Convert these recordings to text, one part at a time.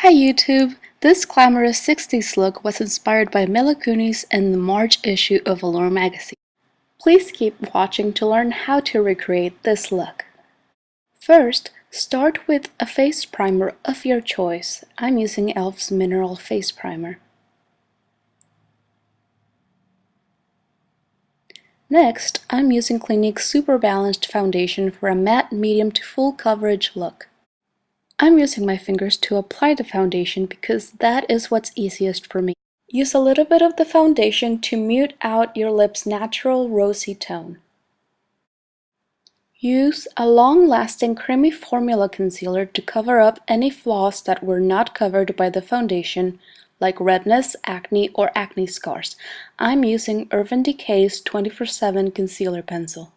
Hi YouTube! This glamorous 60s look was inspired by Mila Kunis in the March issue of Allure magazine. Please keep watching to learn how to recreate this look. First, start with a face primer of your choice. I'm using e.l.f.'s Mineral Face Primer. Next, I'm using Clinique's Super Balanced Foundation for a matte medium to full coverage look. I'm using my fingers to apply the foundation because that is what's easiest for me. Use a little bit of the foundation to mute out your lips' natural rosy tone. Use a long-lasting creamy formula concealer to cover up any flaws that were not covered by the foundation, like redness, acne, or acne scars. I'm using Urban Decay's 24/7 Concealer Pencil.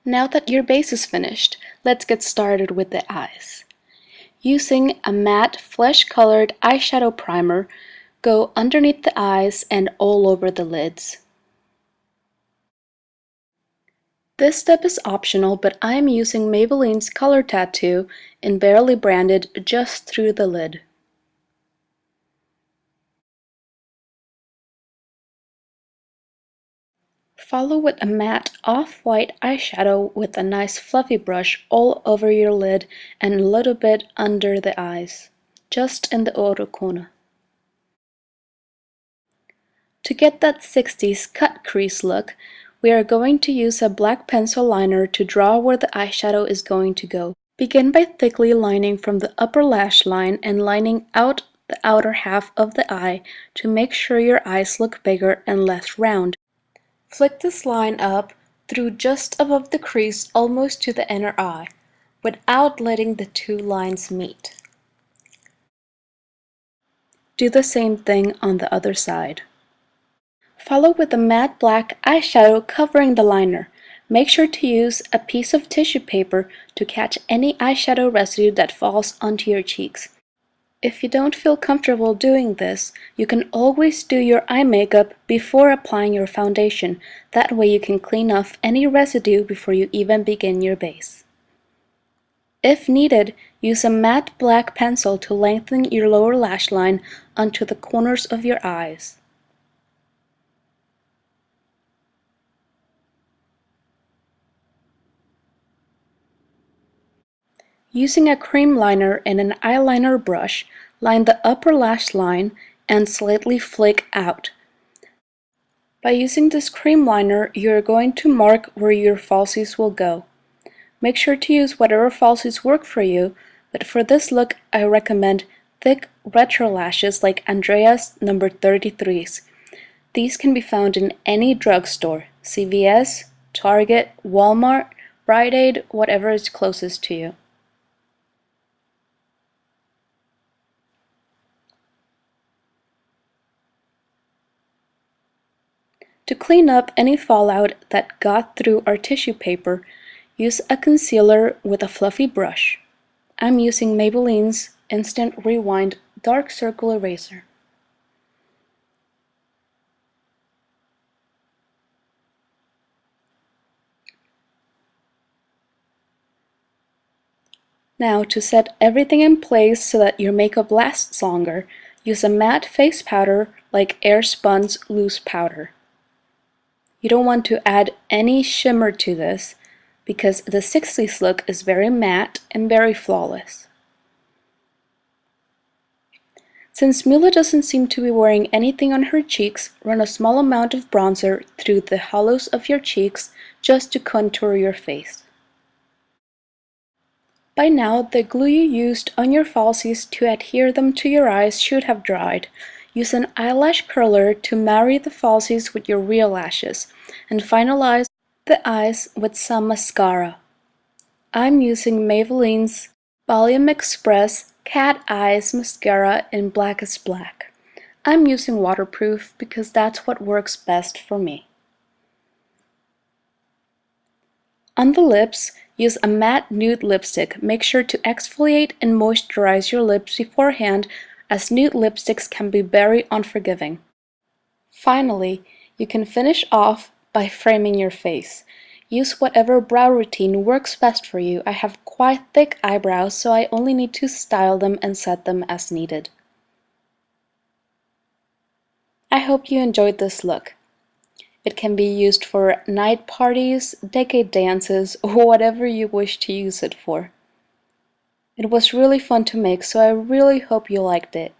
Now that your base is finished, let's get started with the eyes. Using a matte, flesh-colored eyeshadow primer, go underneath the eyes and all over the lids. This step is optional, but I am using Maybelline's Color Tattoo in Barely Branded just through the lid. Follow with a matte off-white eyeshadow with a nice fluffy brush all over your lid and a little bit under the eyes, just in the orocona. To get that 60s cut crease look, we are going to use a black pencil liner to draw where the eyeshadow is going to go. Begin by thickly lining from the upper lash line and lining out the outer half of the eye to make sure your eyes look bigger and less round. Flick this line up through just above the crease almost to the inner eye, without letting the two lines meet. Do the same thing on the other side. Follow with a matte black eyeshadow covering the liner. Make sure to use a piece of tissue paper to catch any eyeshadow residue that falls onto your cheeks. If you don't feel comfortable doing this, you can always do your eye makeup before applying your foundation. That way you can clean off any residue before you even begin your base. If needed, use a matte black pencil to lengthen your lower lash line onto the corners of your eyes. Using a Creamliner and an eyeliner brush, line the upper lash line and slightly flick out. By using this Creamliner, you are going to mark where your falsies will go. Make sure to use whatever falsies work for you, but for this look I recommend thick retro lashes like Andrea's No. 33's. These can be found in any drugstore, CVS, Target, Walmart, Rite Aid, whatever is closest to you. To clean up any fallout that got through our tissue paper, use a concealer with a fluffy brush. I'm using Maybelline's Instant Rewind Dark Circle Eraser. Now, to set everything in place so that your makeup lasts longer, use a matte face powder like Airspun's loose powder. You don't want to add any shimmer to this because the 60s look is very matte and very flawless. Since Mila doesn't seem to be wearing anything on her cheeks, run a small amount of bronzer through the hollows of your cheeks just to contour your face. By now, the glue you used on your falsies to adhere them to your eyes should have dried. Use an eyelash curler to marry the falsies with your real lashes, and finalize the eyes with some mascara. I'm using Maybelline's Volume Express Cat Eyes Mascara in Blackest Black. I'm using waterproof because that's what works best for me. On the lips, use a matte nude lipstick. Make sure to exfoliate and moisturize your lips beforehand, as nude lipsticks can be very unforgiving. Finally, you can finish off by framing your face. Use whatever brow routine works best for you. I have quite thick eyebrows, so I only need to style them and set them as needed. I hope you enjoyed this look. It can be used for night parties, decay dances, or whatever you wish to use it for. It was really fun to make, so I really hope you liked it.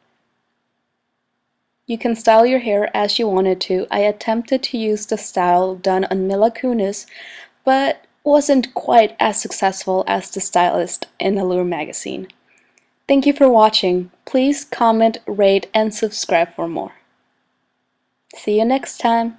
You can style your hair as you wanted to. I attempted to use the style done on Mila Kunis, but wasn't quite as successful as the stylist in Allure magazine. Thank you for watching. Please comment, rate, and subscribe for more. See you next time!